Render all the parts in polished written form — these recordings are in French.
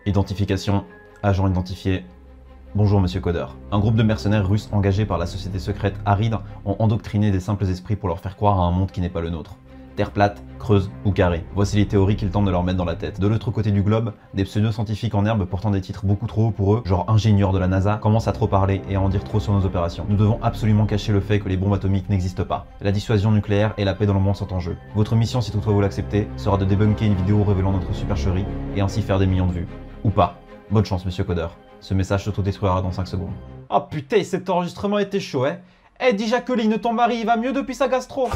Identification, agent identifié. Bonjour monsieur Codeur. Un groupe de mercenaires russes engagés par la société secrète Aride ont endoctriné des simples esprits pour leur faire croire à un monde qui n'est pas le nôtre. Terre plate, creuse ou carrée. Voici les théories qu'ils tentent de leur mettre dans la tête. De l'autre côté du globe, des pseudo-scientifiques en herbe portant des titres beaucoup trop hauts pour eux, genre ingénieurs de la NASA, commencent à trop parler et à en dire trop sur nos opérations. Nous devons absolument cacher le fait que les bombes atomiques n'existent pas. La dissuasion nucléaire et la paix dans le monde sont en jeu. Votre mission, si toutefois vous l'acceptez, sera de débunker une vidéo révélant notre supercherie et ainsi faire des millions de vues. Ou pas. Bonne chance monsieur Codeur. Ce message s'autodétruira dans 5 secondes. Oh putain, cet enregistrement était chaud, hein. Eh, dis Jacqueline, ton mari, il va mieux depuis sa gastro.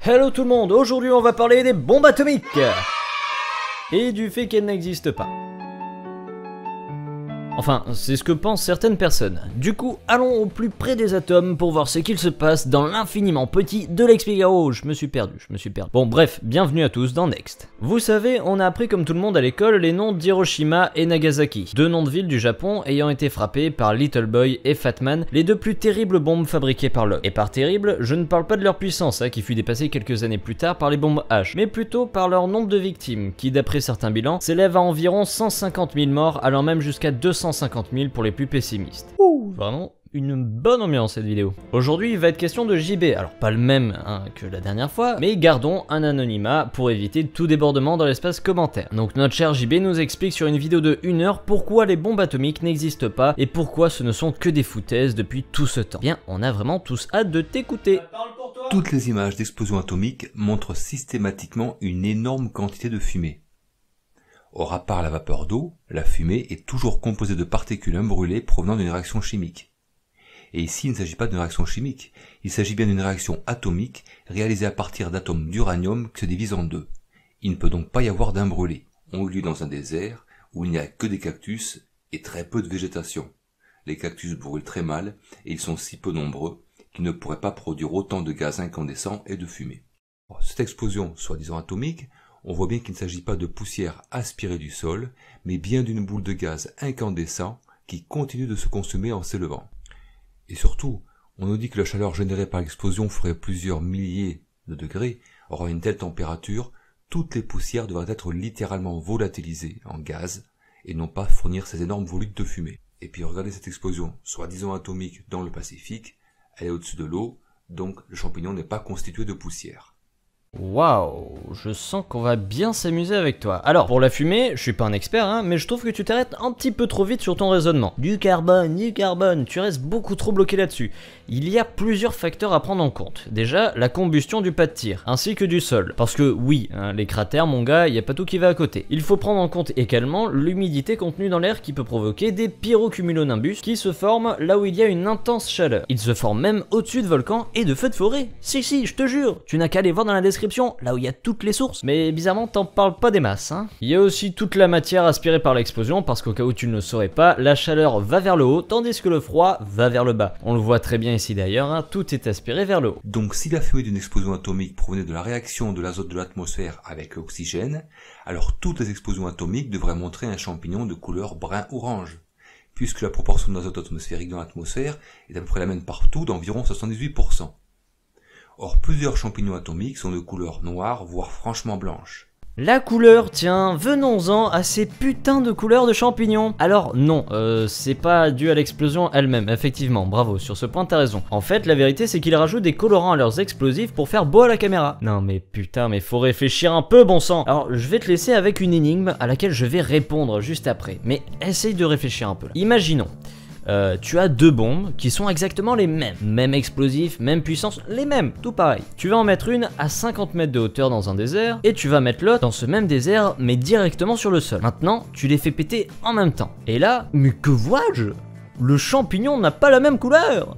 Hello tout le monde, aujourd'hui on va parler des bombes atomiques et du fait qu'elles n'existent pas. Enfin, c'est ce que pensent certaines personnes. Du coup, allons au plus près des atomes pour voir ce qu'il se passe dans l'infiniment petit de l'Expigaro. Je me suis perdu. Bon bref, bienvenue à tous dans Next. Vous savez, on a appris comme tout le monde à l'école les noms d'Hiroshima et Nagasaki, deux noms de villes du Japon ayant été frappés par Little Boy et Fat Man, les deux plus terribles bombes fabriquées par l'homme. Et par terrible, je ne parle pas de leur puissance, qui fut dépassée quelques années plus tard par les bombes H, mais plutôt par leur nombre de victimes, qui d'après certains bilans, s'élève à environ 150 000 morts, allant même jusqu'à 250 000 pour les plus pessimistes. Ouh, vraiment une bonne ambiance cette vidéo. Aujourd'hui il va être question de JB, alors pas le même que la dernière fois, mais gardons un anonymat pour éviter tout débordement dans l'espace commentaire. Donc notre cher JB nous explique sur une vidéo de 1 heure pourquoi les bombes atomiques n'existent pas et pourquoi ce ne sont que des foutaises depuis tout ce temps. Bien, on a vraiment tous hâte de t'écouter. Toutes les images d'explosions atomiques montrent systématiquement une énorme quantité de fumée. Or, à part la vapeur d'eau, la fumée est toujours composée de particules imbrûlées provenant d'une réaction chimique. Et ici, il ne s'agit pas d'une réaction chimique, il s'agit bien d'une réaction atomique réalisée à partir d'atomes d'uranium qui se divisent en deux. Il ne peut donc pas y avoir d'imbrûlés. On vit dans un désert où il n'y a que des cactus et très peu de végétation. Les cactus brûlent très mal et ils sont si peu nombreux qu'ils ne pourraient pas produire autant de gaz incandescents et de fumée. Cette explosion, soi-disant atomique, on voit bien qu'il ne s'agit pas de poussière aspirée du sol, mais bien d'une boule de gaz incandescent qui continue de se consumer en s'élevant. Et surtout, on nous dit que la chaleur générée par l'explosion ferait plusieurs milliers de degrés. Or, à une telle température, toutes les poussières devraient être littéralement volatilisées en gaz et non pas fournir ces énormes volutes de fumée. Et puis regardez cette explosion, soi-disant atomique dans le Pacifique, elle est au-dessus de l'eau, donc le champignon n'est pas constitué de poussière. Waouh, je sens qu'on va bien s'amuser avec toi. Alors, pour la fumée, je suis pas un expert, mais je trouve que tu t'arrêtes un petit peu trop vite sur ton raisonnement. Du carbone, tu restes beaucoup trop bloqué là-dessus. Il y a plusieurs facteurs à prendre en compte. Déjà, la combustion du pas de tir, ainsi que du sol. Parce que oui, les cratères, mon gars, il y a pas tout qui va à côté. Il faut prendre en compte également l'humidité contenue dans l'air qui peut provoquer des pyrocumulonimbus qui se forment là où il y a une intense chaleur. Ils se forment même au-dessus de volcans et de feux de forêt. Si, je te jure, tu n'as qu'à aller voir dans la description. Là où il y a toutes les sources, mais bizarrement t'en parles pas des masses. Il y a aussi toute la matière aspirée par l'explosion, parce qu'au cas où tu ne le saurais pas, la chaleur va vers le haut, tandis que le froid va vers le bas. On le voit très bien ici d'ailleurs, tout est aspiré vers le haut. Donc si la fumée d'une explosion atomique provenait de la réaction de l'azote de l'atmosphère avec l'oxygène, alors toutes les explosions atomiques devraient montrer un champignon de couleur brun-orange, puisque la proportion d'azote atmosphérique dans l'atmosphère est à peu près la même partout, d'environ 78%. Or, plusieurs champignons atomiques sont de couleur noire, voire franchement blanche. La couleur, tiens, venons-en à ces putains de couleurs de champignons. Alors non, c'est pas dû à l'explosion elle-même, effectivement, bravo, sur ce point t'as raison. En fait, la vérité c'est qu'ils rajoutent des colorants à leurs explosifs pour faire beau à la caméra. Non mais putain, mais faut réfléchir un peu, bon sang. Alors, je vais te laisser avec une énigme à laquelle je vais répondre juste après, mais essaye de réfléchir un peu. Imaginons. Tu as deux bombes qui sont exactement les mêmes. Même explosif, même puissance, les mêmes, tout pareil. Tu vas en mettre une à 50 mètres de hauteur dans un désert et tu vas mettre l'autre dans ce même désert mais directement sur le sol. Maintenant, tu les fais péter en même temps. Et là, mais que vois-je? Le champignon n'a pas la même couleur.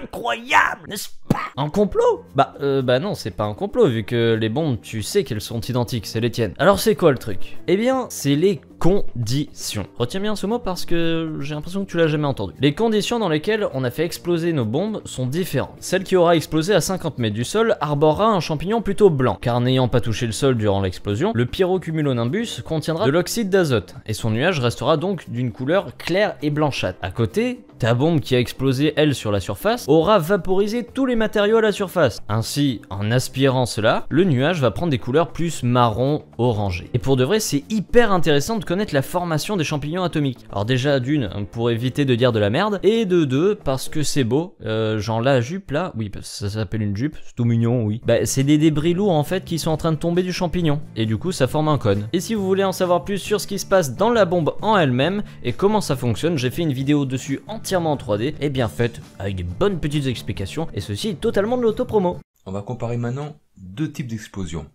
Incroyable, n'est-ce pas? Un complot? Bah non, c'est pas un complot vu que les bombes, tu sais qu'elles sont identiques, c'est les tiennes. Alors c'est quoi le truc? Eh bien, c'est les conditions. Retiens bien ce mot parce que j'ai l'impression que tu l'as jamais entendu. Les conditions dans lesquelles on a fait exploser nos bombes sont différentes. Celle qui aura explosé à 50 mètres du sol arborera un champignon plutôt blanc, car n'ayant pas touché le sol durant l'explosion, le pyrocumulonimbus contiendra de l'oxyde d'azote, et son nuage restera donc d'une couleur claire et blanchâtre. À côté, ta bombe qui a explosé, elle, sur la surface, aura vaporisé tous les matériau à la surface. Ainsi, en aspirant cela, le nuage va prendre des couleurs plus marron orangé. Et pour de vrai, c'est hyper intéressant de connaître la formation des champignons atomiques. Alors déjà d'une, pour éviter de dire de la merde, et de deux, parce que c'est beau. Genre la jupe là, oui, ça s'appelle une jupe, c'est tout mignon, oui. Bah c'est des débris lourds en fait qui sont en train de tomber du champignon, et du coup ça forme un cône. Et si vous voulez en savoir plus sur ce qui se passe dans la bombe en elle-même, et comment ça fonctionne, j'ai fait une vidéo dessus entièrement en 3D, et bien faite, avec des bonnes petites explications, et ceci est totalement de l'autopromo. On va comparer maintenant deux types d'explosions.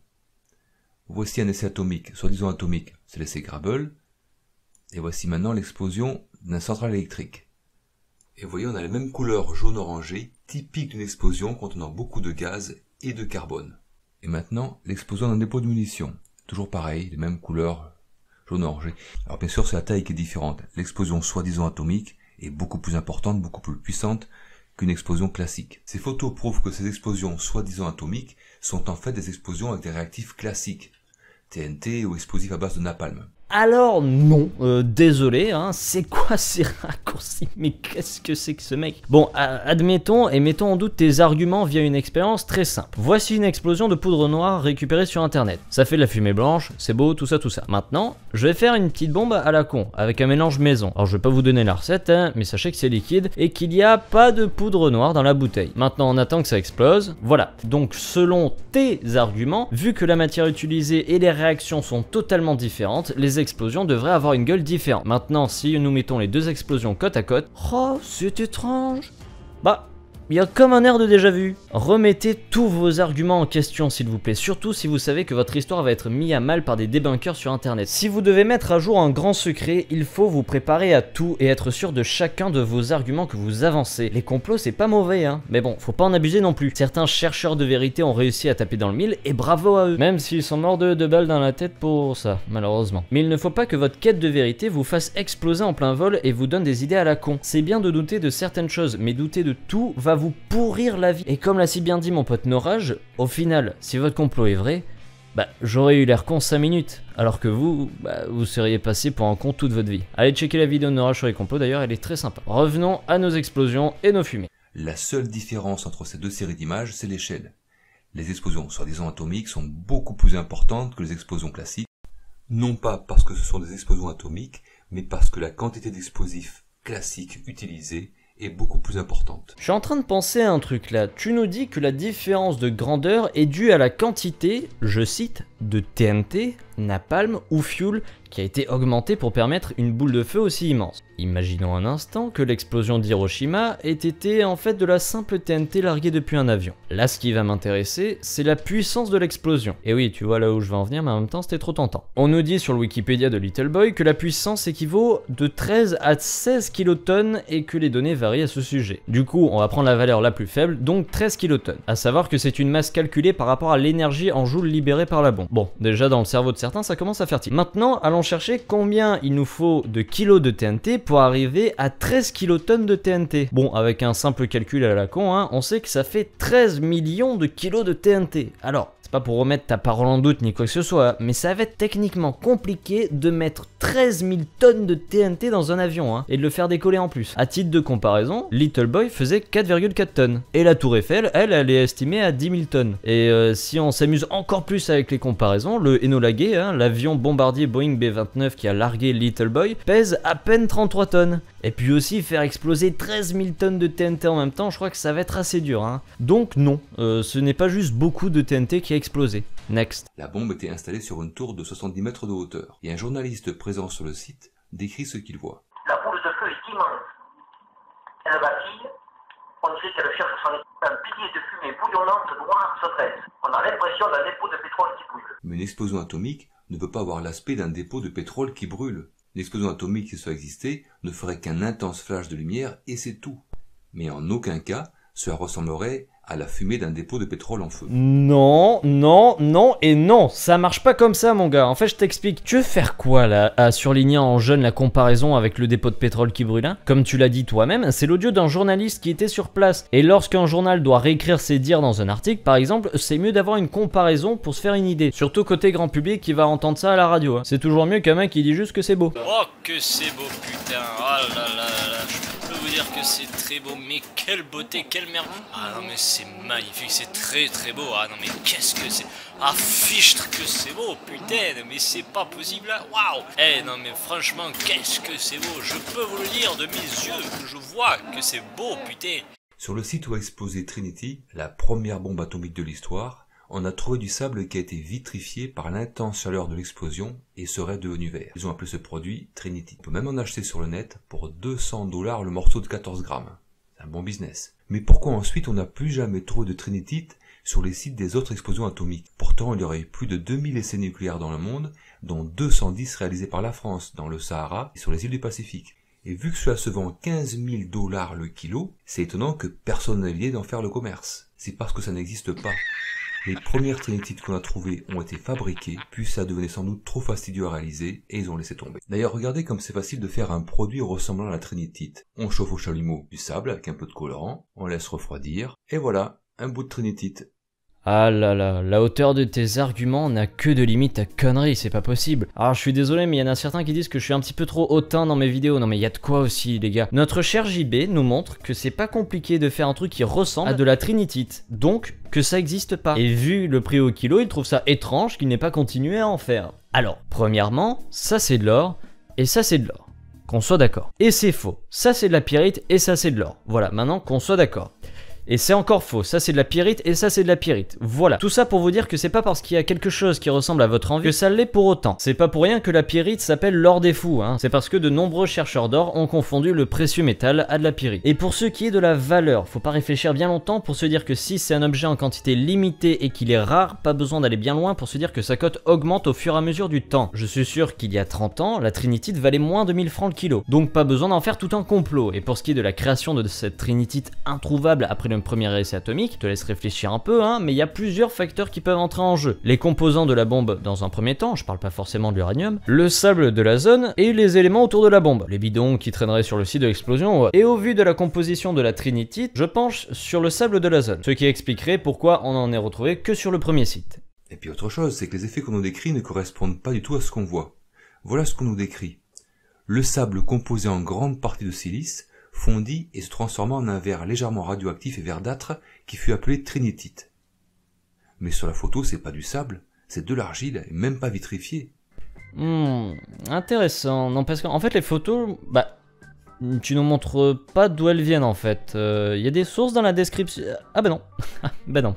Voici un essai atomique, soi-disant atomique, c'est l'essai Grabble. Et voici maintenant l'explosion d'une centrale électrique. Et vous voyez, on a la même couleur jaune-orangé, typique d'une explosion contenant beaucoup de gaz et de carbone. Et maintenant, l'explosion d'un dépôt de munitions. Toujours pareil, les mêmes couleurs jaune-orangé. Alors bien sûr, c'est la taille qui est différente. L'explosion soi-disant atomique est beaucoup plus importante, beaucoup plus puissante qu'une explosion classique. Ces photos prouvent que ces explosions soi-disant atomiques sont en fait des explosions avec des réactifs classiques, TNT ou explosifs à base de napalm. Alors non, désolé, hein, c'est quoi ces raccourcis? Mais qu'est-ce que c'est que ce mec? Bon, admettons et mettons en doute tes arguments via une expérience très simple. Voici une explosion de poudre noire récupérée sur internet. Ça fait de la fumée blanche, c'est beau, tout ça. Maintenant, je vais faire une petite bombe à la con, avec un mélange maison. Alors je vais pas vous donner la recette, hein, mais sachez que c'est liquide et qu'il n'y a pas de poudre noire dans la bouteille. Maintenant, on attend que ça explose. Voilà, donc selon tes arguments, vu que la matière utilisée et les réactions sont totalement différentes, les explosions devraient avoir une gueule différente. Maintenant, si nous mettons les deux explosions côte à côte, oh, c'est étrange. Bah, il y a comme un air de déjà vu. Remettez tous vos arguments en question s'il vous plaît, surtout si vous savez que votre histoire va être mise à mal par des débunkers sur internet. Si vous devez mettre à jour un grand secret, il faut vous préparer à tout et être sûr de chacun de vos arguments que vous avancez. Les complots c'est pas mauvais hein, mais bon, faut pas en abuser non plus. Certains chercheurs de vérité ont réussi à taper dans le mille et bravo à eux. Même s'ils sont morts de 2 balles dans la tête pour ça, malheureusement. Mais il ne faut pas que votre quête de vérité vous fasse exploser en plein vol et vous donne des idées à la con. C'est bien de douter de certaines choses, mais douter de tout va vous pourrir la vie. Et comme l'a si bien dit mon pote Norage, au final, si votre complot est vrai, bah j'aurais eu l'air con 5 minutes, alors que vous, bah vous seriez passé pour un con toute votre vie. Allez checker la vidéo de Norage sur les complots d'ailleurs, elle est très sympa. Revenons à nos explosions et nos fumées. La seule différence entre ces deux séries d'images, c'est l'échelle. Les explosions soi-disant atomiques sont beaucoup plus importantes que les explosions classiques, non pas parce que ce sont des explosions atomiques, mais parce que la quantité d'explosifs classiques utilisés est beaucoup plus importante. Je suis en train de penser à un truc là. Tu nous dis que la différence de grandeur est due à la quantité, je cite, de TNT, napalm ou fuel qui a été augmentée pour permettre une boule de feu aussi immense. Imaginons un instant que l'explosion d'Hiroshima ait été en fait de la simple TNT larguée depuis un avion. Là, ce qui va m'intéresser, c'est la puissance de l'explosion. Et oui, tu vois là où je veux en venir, mais en même temps, c'était trop tentant. On nous dit sur le Wikipédia de Little Boy que la puissance équivaut de 13 à 16 kilotonnes et que les données varient à ce sujet. Du coup, on va prendre la valeur la plus faible, donc 13 kilotonnes. À savoir que c'est une masse calculée par rapport à l'énergie en joules libérée par la bombe. Bon, déjà dans le cerveau de certains, ça commence à faire tilt. Maintenant, allons chercher combien il nous faut de kilos de TNT pour arriver à 13 kilotonnes de TNT. Bon, avec un simple calcul à la con, hein, on sait que ça fait 13 millions de kilos de TNT. Alors, c'est pas pour remettre ta parole en doute ni quoi que ce soit, mais ça va être techniquement compliqué de mettre 13 000 tonnes de TNT dans un avion, hein, et de le faire décoller en plus. À titre de comparaison, Little Boy faisait 4,4 tonnes. Et la Tour Eiffel, elle est estimée à 10 000 tonnes. Et si on s'amuse encore plus avec les comparaisons, le Enola Gay, hein, l'avion bombardier Boeing B-29 qui a largué Little Boy, pèse à peine 33 tonnes. Et puis aussi faire exploser 13 000 tonnes de TNT en même temps, je crois que ça va être assez dur, hein. Donc non, ce n'est pas juste beaucoup de TNT qui a explosé. Next. La bombe était installée sur une tour de 70 mètres de hauteur, et un journaliste présent sur le site décrit ce qu'il voit. La boule de feu est immense. Elle vacille. On dirait qu'elle cherche son équipe. Un pilier de fumée bouillonnante noire se dresse. On a l'impression d'un dépôt de pétrole qui brûle. Mais une explosion atomique ne peut pas avoir l'aspect d'un dépôt de pétrole qui brûle. Une explosion atomique, si ça existait, ne ferait qu'un intense flash de lumière et c'est tout. Mais en aucun cas, cela ressemblerait à la fumée d'un dépôt de pétrole en feu. Non, non, non et non, ça marche pas comme ça mon gars. En fait je t'explique, tu veux faire quoi là, à surligner en jaune la comparaison avec le dépôt de pétrole qui brûle, hein? Comme tu l'as dit toi-même, c'est l'audio d'un journaliste qui était sur place. Et lorsqu'un journal doit réécrire ses dires dans un article par exemple, c'est mieux d'avoir une comparaison pour se faire une idée. Surtout côté grand public qui va entendre ça à la radio, hein. C'est toujours mieux qu'un mec qui dit juste que c'est beau. Oh que c'est beau putain, oh là là là, je peux vous dire que c'est très beau, mais quelle beauté, quelle merveille. Ah non mais c'est magnifique, c'est très très beau. Ah non mais qu'est-ce que c'est. Ah fichtre que c'est beau, putain, mais c'est pas possible là. Waouh. Eh non mais franchement, qu'est-ce que c'est beau. Je peux vous le dire de mes yeux, je vois que c'est beau, putain. Sur le site où a explosé Trinity, la première bombe atomique de l'histoire, on a trouvé du sable qui a été vitrifié par l'intense chaleur de l'explosion et serait devenu vert. Ils ont appelé ce produit Trinity. On peut même en acheter sur le net pour 200 $ le morceau de 14 grammes. C'est un bon business. Mais pourquoi ensuite on n'a plus jamais trouvé de Trinitite sur les sites des autres explosions atomiques? Pourtant il y aurait eu plus de 2000 essais nucléaires dans le monde, dont 210 réalisés par la France dans le Sahara et sur les îles du Pacifique. Et vu que cela se vend 15 000 $ le kilo, c'est étonnant que personne n'ait l'idée d'en faire le commerce. C'est parce que ça n'existe pas. Les premières trinitites qu'on a trouvées ont été fabriquées, puis ça devenait sans doute trop fastidieux à réaliser, et ils ont laissé tomber. D'ailleurs, regardez comme c'est facile de faire un produit ressemblant à la trinitite. On chauffe au chalumeau du sable avec un peu de colorant, on laisse refroidir, et voilà, un bout de trinitite. Ah là là, la hauteur de tes arguments n'a que de limite à conneries, c'est pas possible. Alors je suis désolé, mais il y en a certains qui disent que je suis un petit peu trop hautain dans mes vidéos. Non mais il y a de quoi aussi les gars. Notre cher JB nous montre que c'est pas compliqué de faire un truc qui ressemble à de la trinitite, donc que ça existe pas. Et vu le prix au kilo, il trouve ça étrange qu'il n'ait pas continué à en faire. Alors, premièrement, ça c'est de l'or, et ça c'est de l'or. Qu'on soit d'accord. Et c'est faux. Ça c'est de la pyrite, et ça c'est de l'or. Voilà, maintenant qu'on soit d'accord. Et c'est encore faux, ça c'est de la pyrite et ça c'est de la pyrite. Voilà, tout ça pour vous dire que c'est pas parce qu'il y a quelque chose qui ressemble à votre envie que ça l'est pour autant. C'est pas pour rien que la pyrite s'appelle l'or des fous, hein. C'est parce que de nombreux chercheurs d'or ont confondu le précieux métal à de la pyrite. Et pour ce qui est de la valeur, faut pas réfléchir bien longtemps pour se dire que si c'est un objet en quantité limitée et qu'il est rare, pas besoin d'aller bien loin pour se dire que sa cote augmente au fur et à mesure du temps. Je suis sûr qu'il y a 30 ans, la trinitite valait moins de 1000 francs le kilo. Donc pas besoin d'en faire tout un complot. Et pour ce qui est de la création de cette trinitite introuvable après le premier essai atomique, je te laisse réfléchir un peu, hein, mais il y a plusieurs facteurs qui peuvent entrer en jeu. Les composants de la bombe dans un premier temps, je parle pas forcément de l'uranium, le sable de la zone et les éléments autour de la bombe, les bidons qui traîneraient sur le site de l'explosion. Ouais. Et au vu de la composition de la trinitite, je penche sur le sable de la zone, ce qui expliquerait pourquoi on en est retrouvé que sur le premier site. Et puis autre chose, c'est que les effets qu'on nous décrit ne correspondent pas du tout à ce qu'on voit. Voilà ce qu'on nous décrit. Le sable composé en grande partie de silice fondit et se transforma en un verre légèrement radioactif et verdâtre qui fut appelé trinitite. Mais sur la photo, c'est pas du sable, c'est de l'argile et même pas vitrifiée. Intéressant. Non, parce qu'en fait, les photos, tu nous montres pas d'où elles viennent en fait. Il y a des sources dans la description. Ah bah non. Bah non.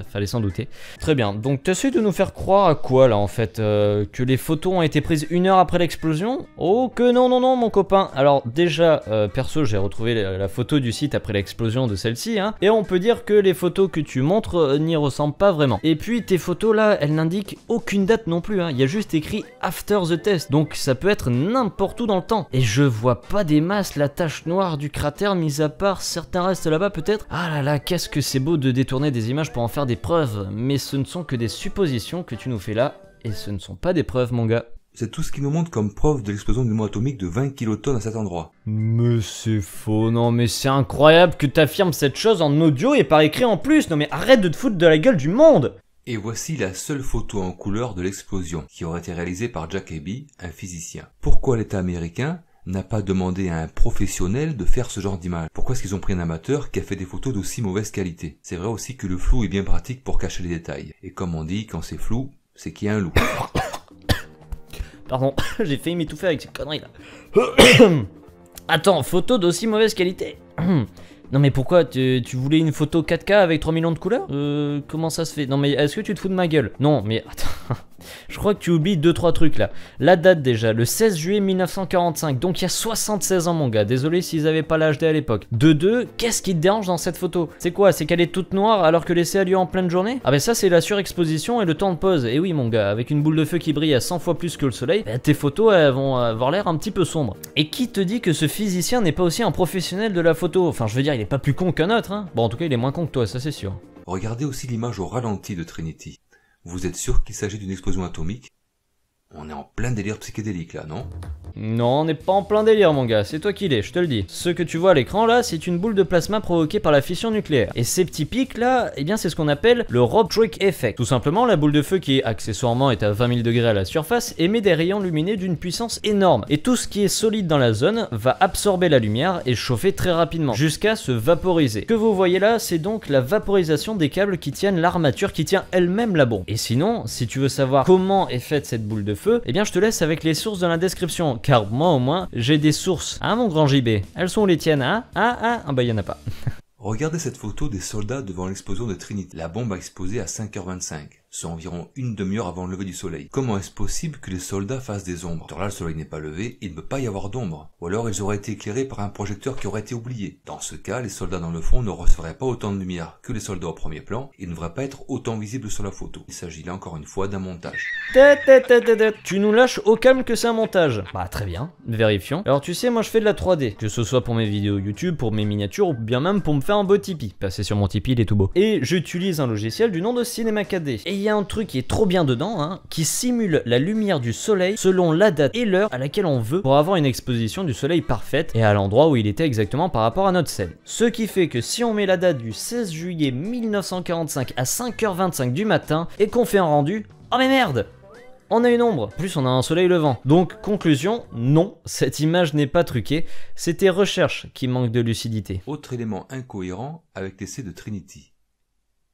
Fallait s'en douter. Très bien. Donc t'essaies de nous faire croire à quoi là en fait que les photos ont été prises 1 heure après l'explosion? Oh que non mon copain. Alors déjà, perso j'ai retrouvé la photo du site après l'explosion de celle-ci, hein. Et on peut dire que les photos que tu montres n'y ressemblent pas vraiment. Et puis tes photos là, elles n'indiquent aucune date non plus, hein. Il y a juste écrit after the test. Donc ça peut être n'importe où dans le temps. Et je vois pas des masses la tache noire du cratère, mis à part certains restes là-bas peut-être. Ah là là, qu'est-ce que c'est beau de détourner des images pour en faire des preuves, mais ce ne sont que des suppositions que tu nous fais là, et ce ne sont pas des preuves mon gars. C'est tout ce qui nous montre comme preuve de l'explosion d'une bombe atomique de 20 kilotonnes à cet endroit. Mais c'est faux, non mais c'est incroyable que t'affirmes cette chose en audio et par écrit en plus, non mais arrête de te foutre de la gueule du monde. Et voici la seule photo en couleur de l'explosion, qui aurait été réalisée par Jack Eby, un physicien. Pourquoi l'État américain n'a pas demandé à un professionnel de faire ce genre d'image? Pourquoi est-ce qu'ils ont pris un amateur qui a fait des photos d'aussi mauvaise qualité? C'est vrai aussi que le flou est bien pratique pour cacher les détails. Et comme on dit, quand c'est flou, c'est qu'il y a un loup. Pardon, j'ai failli m'étouffer avec ces conneries là. Attends, photo d'aussi mauvaise qualité. Non mais pourquoi, tu voulais une photo 4K avec 3 millions de couleurs? Comment ça se fait? Non mais est-ce que tu te fous de ma gueule? Non mais attends, je crois que tu oublies 2-3 trucs là. La date déjà, le 16 juillet 1945, donc il y a 76 ans mon gars, désolé s'ils avaient pas l'HD à l'époque. De deux, qu'est-ce qui te dérange dans cette photo? C'est quoi? C'est qu'elle est toute noire alors que l'essai a lieu en pleine journée? Ah ben ça c'est la surexposition et le temps de pause. Et oui mon gars, avec une boule de feu qui brille à 100 fois plus que le soleil, tes photos elles vont avoir l'air un petit peu sombres. Et qui te dit que ce physicien n'est pas aussi un professionnel de la photo? Enfin je veux dire, il est pas plus con qu'un autre, hein. Bon en tout cas il est moins con que toi, ça c'est sûr. Regardez aussi l'image au ralenti de Trinity. Vous êtes sûr qu'il s'agit d'une explosion atomique? On est en plein délire psychédélique là, non? Non, on n'est pas en plein délire mon gars, c'est toi qui l'es, je te le dis. Ce que tu vois à l'écran là, c'est une boule de plasma provoquée par la fission nucléaire. Et ces petits pics là, eh bien c'est ce qu'on appelle le Rorschach Effect. Tout simplement, la boule de feu qui accessoirement est à 20 000 degrés à la surface émet des rayons lumineux d'une puissance énorme. Et tout ce qui est solide dans la zone va absorber la lumière et chauffer très rapidement, jusqu'à se vaporiser. Ce que vous voyez là, c'est donc la vaporisation des câbles qui tiennent l'armature qui tient elle-même la bombe. Et sinon, si tu veux savoir comment est faite cette boule de feu, eh bien je te laisse avec les sources dans la description. Car moi au moins j'ai des sources, hein mon grand JB? Elles sont où les tiennes, hein? Ah bah y'en a pas. Regardez cette photo des soldats devant l'explosion de Trinity. La bombe a explosé à 5h25, soit environ une demi-heure avant le lever du soleil. Comment est-ce possible que les soldats fassent des ombres? Alors là, le soleil n'est pas levé, il ne peut pas y avoir d'ombre. Ou alors ils auraient été éclairés par un projecteur qui aurait été oublié. Dans ce cas, les soldats dans le fond ne recevraient pas autant de lumière que les soldats au premier plan et ne devraient pas être autant visibles sur la photo. Il s'agit là encore une fois d'un montage. Tu nous lâches au calme que c'est un montage. Bah très bien, vérifions. Alors tu sais, moi je fais de la 3D, que ce soit pour mes vidéos YouTube, pour mes miniatures ou bien même pour me faire un beau Tipeee. Passez sur mon Tipeee, il est tout beau. Et j'utilise un logiciel du nom de Cinema 4D. Et il y a un truc qui est trop bien dedans, hein, qui simule la lumière du soleil selon la date et l'heure à laquelle on veut pour avoir une exposition du soleil parfaite et à l'endroit où il était exactement par rapport à notre scène. Ce qui fait que si on met la date du 16 juillet 1945 à 5h25 du matin et qu'on fait un rendu, oh mais merde! On a une ombre, plus on a un soleil levant. Donc conclusion, non, cette image n'est pas truquée, c'est tes recherches qui manquent de lucidité. Autre élément incohérent avec l'essai de Trinity.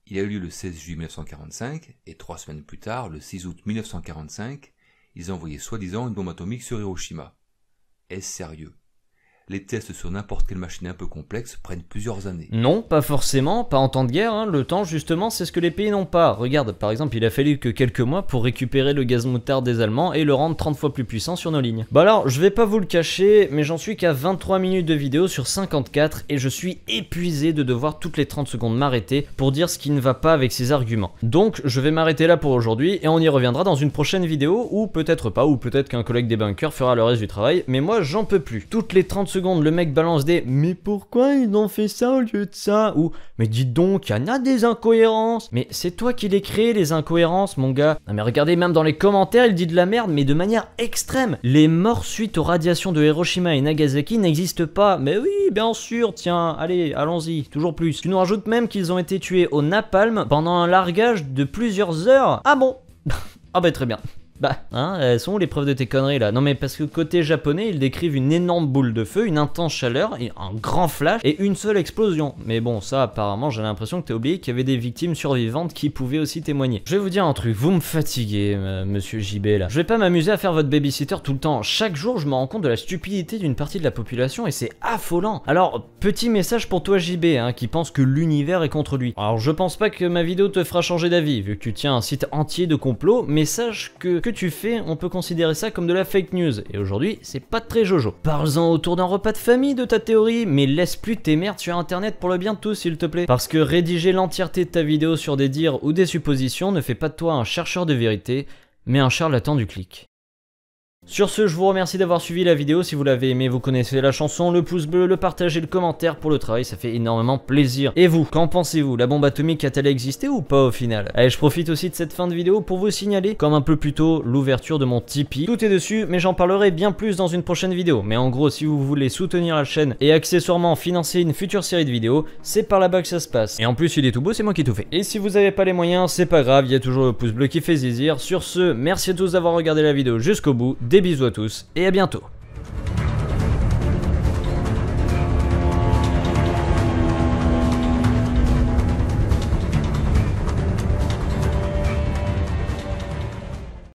Il a eu lieu le 16 juillet 1945 et 3 semaines plus tard, le 6 août 1945, ils ont envoyé soi-disant une bombe atomique sur Hiroshima. Est-ce sérieux? Les tests sur n'importe quelle machine un peu complexe prennent plusieurs années. Non, pas forcément, pas en temps de guerre, hein. Le temps justement c'est ce que les pays n'ont pas. Regarde, par exemple il a fallu que quelques mois pour récupérer le gaz moutarde des Allemands et le rendre 30 fois plus puissant sur nos lignes. Bah alors, je vais pas vous le cacher, mais j'en suis qu'à 23 minutes de vidéo sur 54 et je suis épuisé de devoir toutes les 30 secondes m'arrêter pour dire ce qui ne va pas avec ces arguments. Donc je vais m'arrêter là pour aujourd'hui et on y reviendra dans une prochaine vidéo ou peut-être pas, ou peut-être qu'un collègue débunker fera le reste du travail, mais moi j'en peux plus. Toutes les 30 secondes le mec balance des mais pourquoi ils ont fait ça au lieu de ça, ou mais dites donc il y en a des incohérences. Mais c'est toi qui les crée les incohérences mon gars. Non mais regardez, même dans les commentaires il dit de la merde mais de manière extrême. Les morts suite aux radiations de Hiroshima et Nagasaki n'existent pas. Mais oui bien sûr, tiens allez allons-y, toujours plus. Tu nous rajoutes même qu'ils ont été tués au napalm pendant un largage de plusieurs heures. Ah bon? Ah bah très bien. Bah, hein, elles sont où les preuves de tes conneries là? Non mais parce que côté japonais, ils décrivent une énorme boule de feu, une intense chaleur, un grand flash et une seule explosion. Mais bon, ça apparemment, j'ai l'impression que t'as oublié qu'il y avait des victimes survivantes qui pouvaient aussi témoigner. Je vais vous dire un truc, vous me fatiguez, monsieur JB là. Je vais pas m'amuser à faire votre babysitter tout le temps. Chaque jour, je me rends compte de la stupidité d'une partie de la population et c'est affolant. Alors, petit message pour toi JB, hein, qui pense que l'univers est contre lui. Alors, je pense pas que ma vidéo te fera changer d'avis, vu que tu tiens un site entier de complot, mais sache que tu fais, on peut considérer ça comme de la fake news. Et aujourd'hui, c'est pas très jojo. Parle-en autour d'un repas de famille de ta théorie, mais laisse plus tes merdes sur internet pour le bien de tous, s'il te plaît. Parce que rédiger l'entièreté de ta vidéo sur des dires ou des suppositions ne fait pas de toi un chercheur de vérité, mais un charlatan du clic. Sur ce, je vous remercie d'avoir suivi la vidéo. Si vous l'avez aimé, vous connaissez la chanson, le pouce bleu, le partage et le commentaire pour le travail, ça fait énormément plaisir. Et vous, qu'en pensez-vous? La bombe atomique a-t-elle existé ou pas au final? Allez, je profite aussi de cette fin de vidéo pour vous signaler, comme un peu plus tôt, l'ouverture de mon Tipeee. Tout est dessus, mais j'en parlerai bien plus dans une prochaine vidéo. Mais en gros, si vous voulez soutenir la chaîne et accessoirement financer une future série de vidéos, c'est par là-bas que ça se passe. Et en plus, il est tout beau, c'est moi qui tout fait. Et si vous avez pas les moyens, c'est pas grave, il y a toujours le pouce bleu qui fait zizir. Sur ce, merci à tous d'avoir regardé la vidéo jusqu'au bout, des bisous à tous et à bientôt.